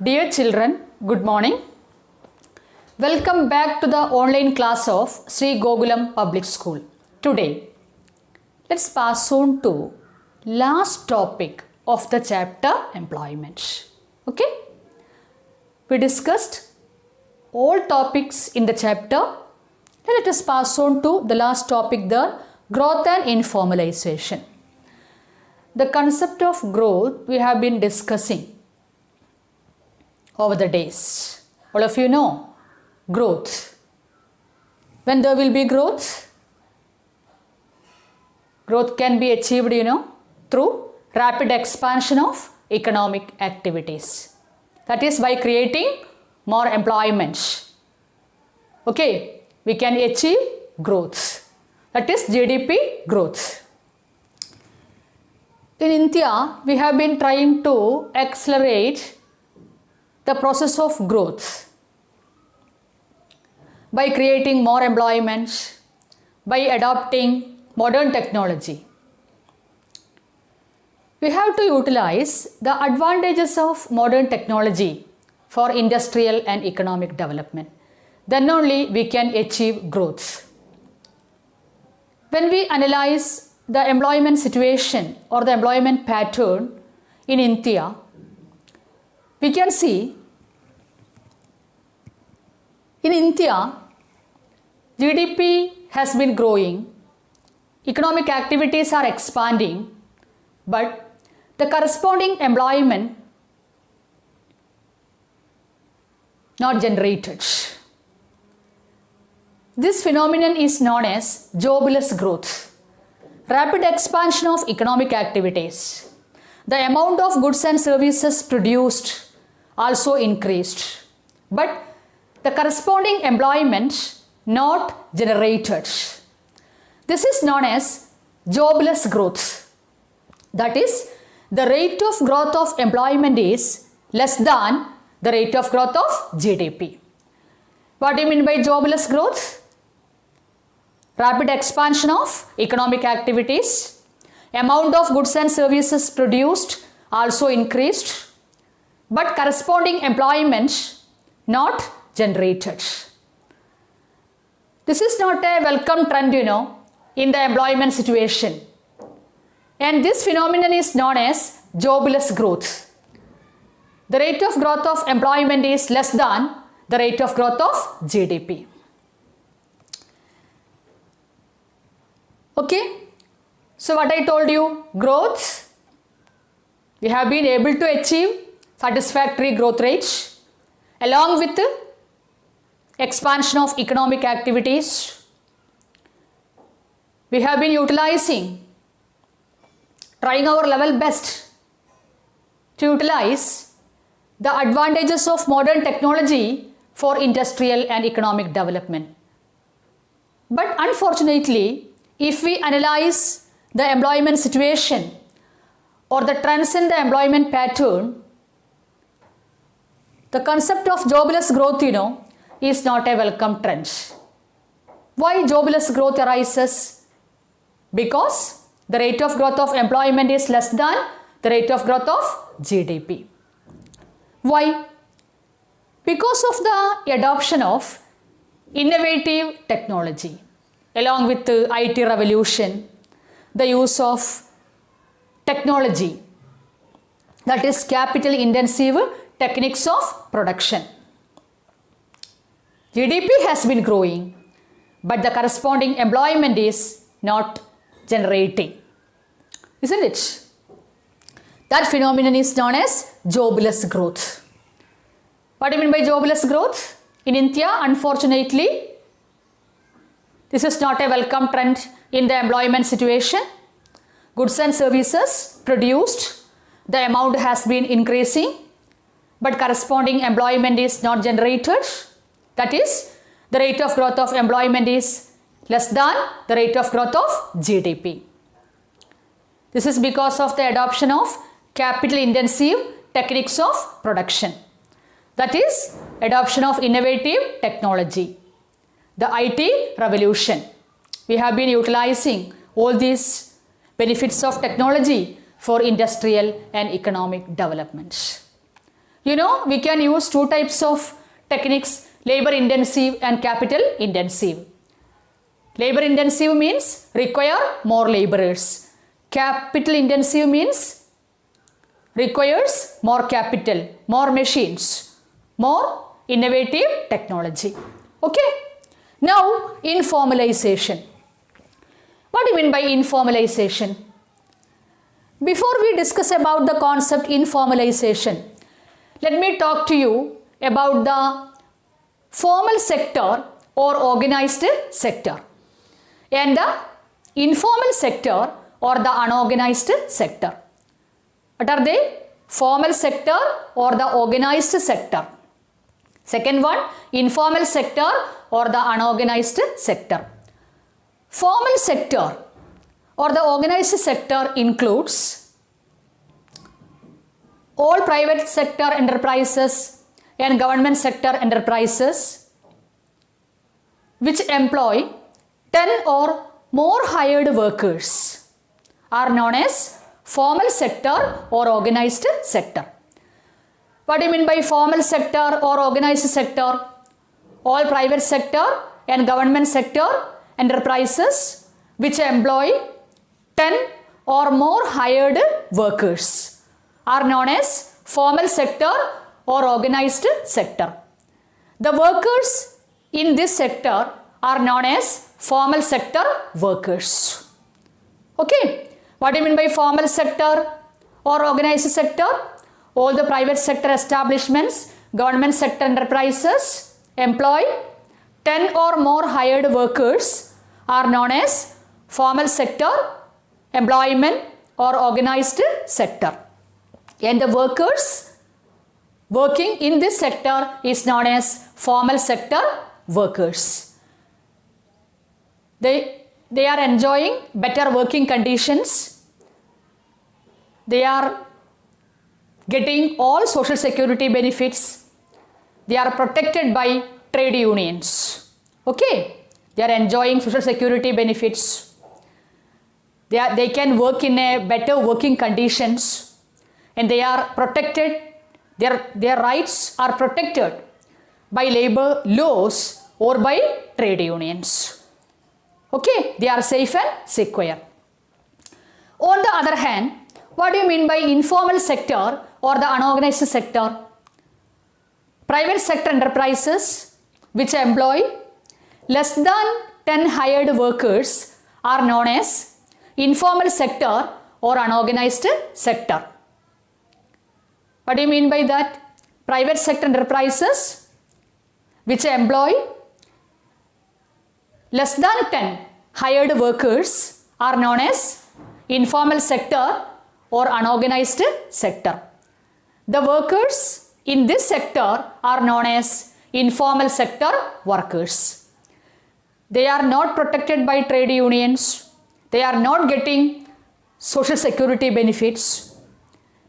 Dear children, good morning. Welcome back to the online class of Sri Gokulam Public School. Today, let's pass on to last topic of the chapter employment. Okay? We discussed all topics in the chapter. Let us pass on to the last topic, the growth and informalization. The concept of growth we have been discussing over the days. All of you know growth. When there will be growth? Growth can be achieved, through rapid expansion of economic activities. That is by creating more employment. Okay, we can achieve growth. That is GDP growth. In India, we have been trying to accelerate the process of growth by creating more employment, by adopting modern technology. We have to utilize the advantages of modern technology for industrial and economic development. Then only we can achieve growth. When we analyze the employment situation or the employment pattern in India, we can see in India, GDP has been growing, economic activities are expanding, but the corresponding employment not generated. This phenomenon is known as jobless growth, rapid expansion of economic activities. The amount of goods and services produced also increased, but the corresponding employment not generated. This is known as jobless growth. That is, the rate of growth of employment is less than the rate of growth of GDP. What do you mean by jobless growth? Rapid expansion of economic activities. Amount of goods and services produced also increased, but corresponding employment not generated. This is not a welcome trend, in the employment situation. And this phenomenon is known as jobless growth. The rate of growth of employment is less than the rate of growth of GDP. Okay? So what I told you, growth, we have been able to achieve satisfactory growth rates along with expansion of economic activities. We have been trying our level best to utilize the advantages of modern technology for industrial and economic development. But unfortunately, if we analyze the employment situation or the trends in the employment pattern, the concept of jobless growth, is not a welcome trend. Why jobless growth arises? Because the rate of growth of employment is less than the rate of growth of GDP. Why? Because of the adoption of innovative technology, along with the IT revolution, the use of technology, that is capital intensive techniques of production. GDP has been growing, but the corresponding employment is not generating. Isn't it? That phenomenon is known as jobless growth. What do you mean by jobless growth? In India, unfortunately, this is not a welcome trend in the employment situation. Goods and services produced, the amount has been increasing, but corresponding employment is not generated. That is, the rate of growth of employment is less than the rate of growth of GDP. This is because of the adoption of capital intensive techniques of production. That is, adoption of innovative technology, the IT revolution. We have been utilizing all these benefits of technology for industrial and economic development. You know, we can use two types of techniques, labor intensive and capital intensive. Labor intensive means require more laborers. Capital intensive means requires more capital, more machines, more innovative technology. Okay. Now, informalization. What do you mean by informalization? Before we discuss about the concept informalization, let me talk to you about the formal sector or organized sector and the informal sector or the unorganized sector. What are they? Formal sector or the organized sector. Second one, informal sector or the unorganized sector. Formal sector or the organized sector includes all private sector enterprises and government sector enterprises which employ 10 or more hired workers are known as formal sector or organized sector. What do you mean by formal sector or organized sector? All private sector and government sector enterprises which employ 10 or more hired workers are known as formal sector or organized sector. The workers in this sector are known as formal sector workers. Okay. What do you mean by formal sector or organized sector? All the private sector establishments, government sector enterprises employ 10 or more hired workers are known as formal sector employment or organized sector. And the workers working in this sector is known as formal sector workers. They are enjoying better working conditions. They are getting all social security benefits. They are protected by trade unions. Okay. They are enjoying social security benefits. They can work in a better working conditions and they are protected. Their rights are protected by labor laws or by trade unions. Okay. They are safe and secure. On the other hand, what do you mean by informal sector or the unorganized sector? Private sector enterprises which employ less than 10 hired workers are known as informal sector or unorganized sector. What do you mean by that? Private sector enterprises which employ less than 10 hired workers are known as informal sector or unorganized sector. The workers in this sector are known as informal sector workers. They are not protected by trade unions. They are not getting social security benefits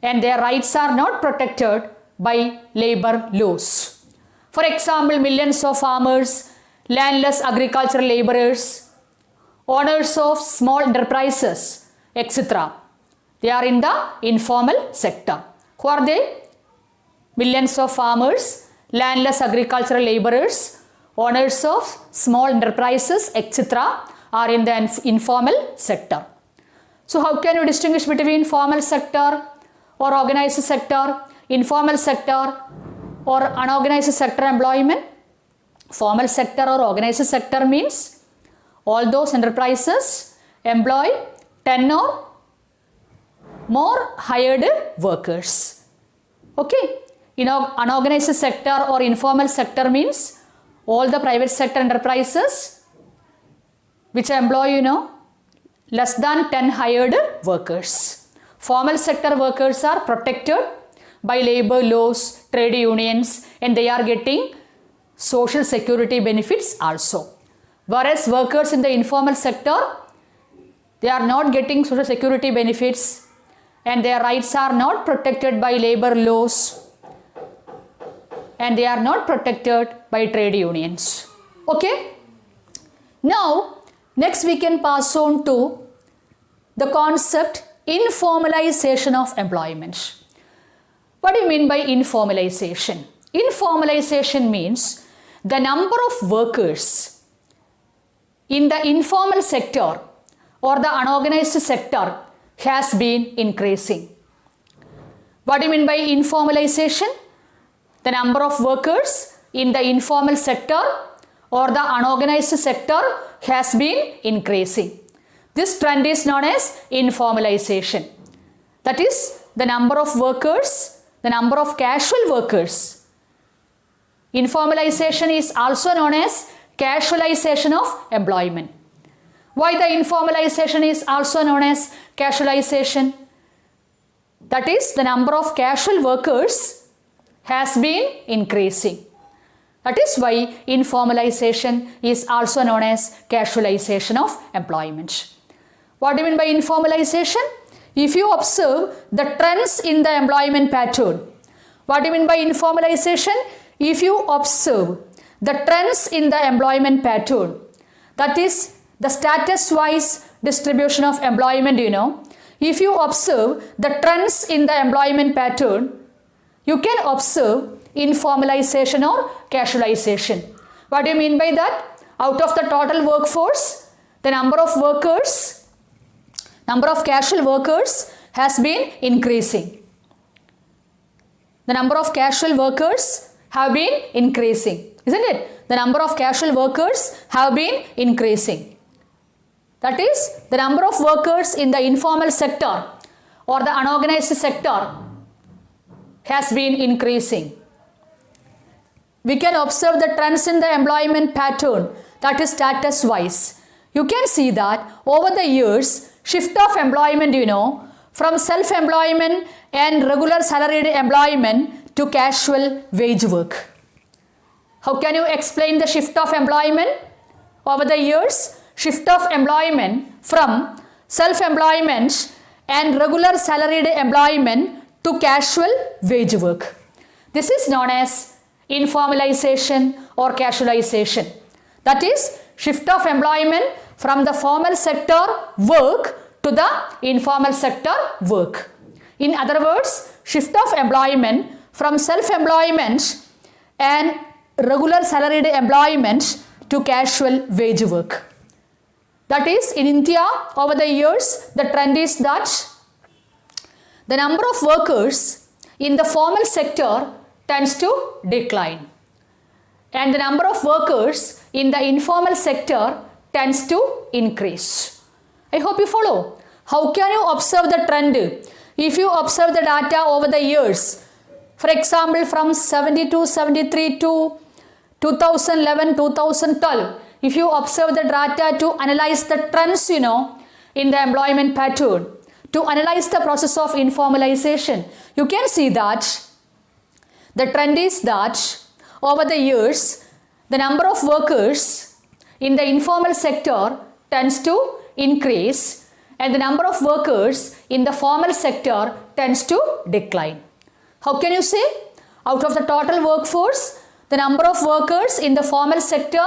and their rights are not protected by labor laws. For example, millions of farmers, landless agricultural laborers, owners of small enterprises, etc. They are in the informal sector. Who are they? Millions of farmers, landless agricultural laborers, owners of small enterprises, etc. are in the informal sector. So how can you distinguish between formal sector or organized sector, informal sector or unorganized sector employment? Formal sector or organized sector means all those enterprises employ 10 or more hired workers. Okay. Unorganized sector or informal sector means all the private sector enterprises which employ less than 10 hired workers. Formal sector workers are protected by labor laws, trade unions and they are getting social security benefits also. Whereas workers in the informal sector, they are not getting social security benefits and their rights are not protected by labor laws and they are not protected by trade unions. Okay. Now, next we can pass on to the concept informalization of employment. What do you mean by informalization? Informalization means the number of workers in the informal sector or the unorganized sector has been increasing. What do you mean by informalization? The number of workers in the informal sector or the unorganized sector has been increasing. This trend is known as informalization. That is, the number of workers, the number of casual workers. Informalization is also known as casualization of employment. Why the informalization is also known as casualization? That is, the number of casual workers has been increasing. That is why informalization is also known as casualization of employment. What do you mean by informalization? If you observe the trends in the employment pattern. What do you mean by informalization? If you observe the trends in the employment pattern, that is the status-wise distribution of employment, if you observe the trends in the employment pattern, you can observe informalization or casualization. What do you mean by that? Out of the total workforce, the number of workers, number of casual workers has been increasing. The number of casual workers have been increasing, isn't it? The number of casual workers have been increasing. That is, the number of workers in the informal sector or the unorganized sector has been increasing. We can observe the trends in the employment pattern, that is status wise. You can see that over the years, shift of employment, from self-employment and regular salaried employment to casual wage work. How can you explain the shift of employment? Over the years, shift of employment from self-employment and regular salaried employment to casual wage work. This is known as informalization or casualization. That is, shift of employment from the formal sector work to the informal sector work. In other words, shift of employment from self-employment and regular salaried employment to casual wage work. That is, in India, over the years, the trend is that the number of workers in the formal sector tends to decline, and the number of workers in the informal sector tends to increase. I hope you follow. How can you observe the trend? If you observe the data over the years, for example, from 72, 73 to 2011, 2012, if you observe the data to analyze the trends, in the employment pattern, to analyze the process of informalization, you can see that the trend is that over the years, the number of workers in the informal sector tends to increase and the number of workers in the formal sector tends to decline. How can you say? Out of the total workforce, the number of workers in the formal sector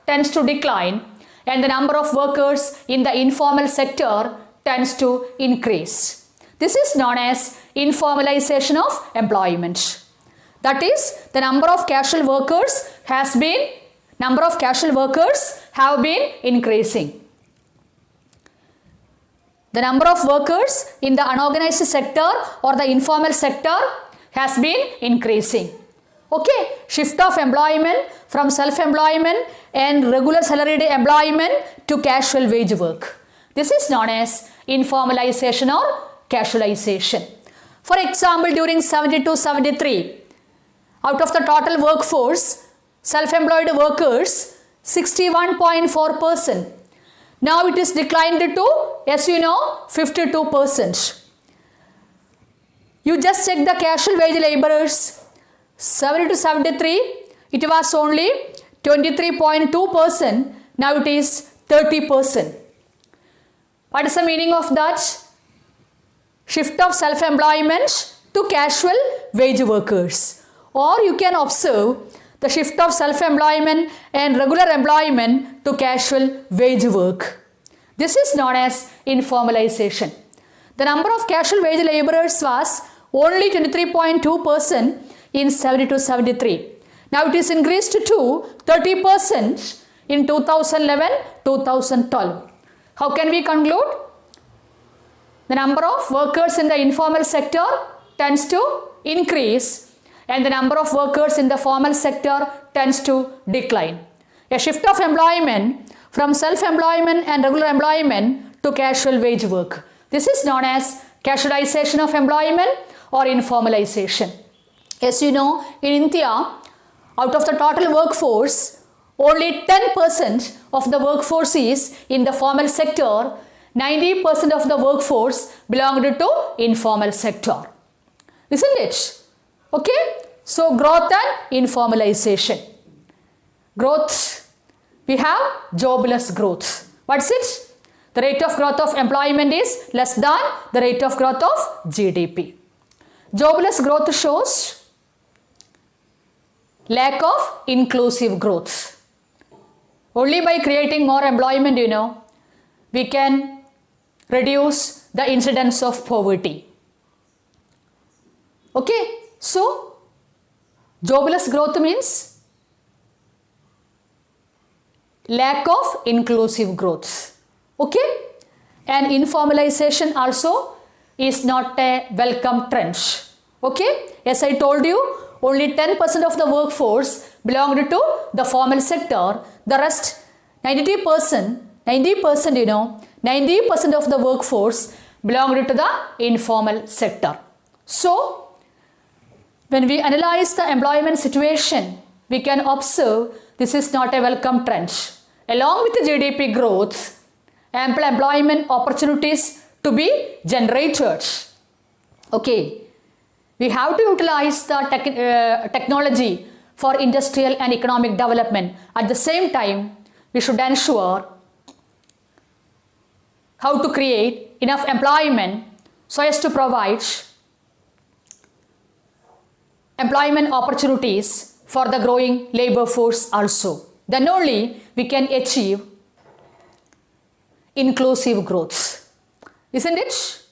tends to decline and the number of workers in the informal sector tends to increase. This is known as informalization of employment. That is, the number of casual workers have been increasing. The number of workers in the unorganized sector or the informal sector has been increasing. Okay, shift of employment from self-employment and regular salaried employment to casual wage work. This is known as informalization or casualization. For example, during 72-73, out of the total workforce, self-employed workers 61.4%. Now it is declined to, as you know, 52%. You just check the casual wage laborers. 70 to 73, it was only 23.2%. Now it is 30%. What is the meaning of that? Shift of self-employment to casual wage workers. Or you can observe the shift of self-employment and regular employment to casual wage work. This is known as informalization. The number of casual wage laborers was only 23.2% in 72-73. Now it is increased to 30% in 2011-2012. How can we conclude? The number of workers in the informal sector tends to increase and the number of workers in the formal sector tends to decline. A shift of employment from self-employment and regular employment to casual wage work. This is known as casualization of employment or informalization. As you know, in India, out of the total workforce, only 10% of the workforce is in the formal sector, 90% of the workforce belonged to informal sector. Isn't it? Okay? So, growth and informalization. Growth, we have jobless growth. What's it? The rate of growth of employment is less than the rate of growth of GDP. Jobless growth shows lack of inclusive growth. Only by creating more employment, we can reduce the incidence of poverty. Okay, so jobless growth means lack of inclusive growth. Okay, and informalization also is not a welcome trend. Okay, as I told you, only 10% of the workforce belonged to the formal sector. The rest 90% of the workforce belonged to the informal sector. So, when we analyze the employment situation, we can observe this is not a welcome trend. Along with the GDP growth, ample employment opportunities to be generated. Okay, we have to utilize the technology for industrial and economic development. At the same time, we should ensure how to create enough employment so as to provide employment opportunities for the growing labor force also. Then only we can achieve inclusive growth. Isn't it?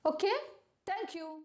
Okay, thank you.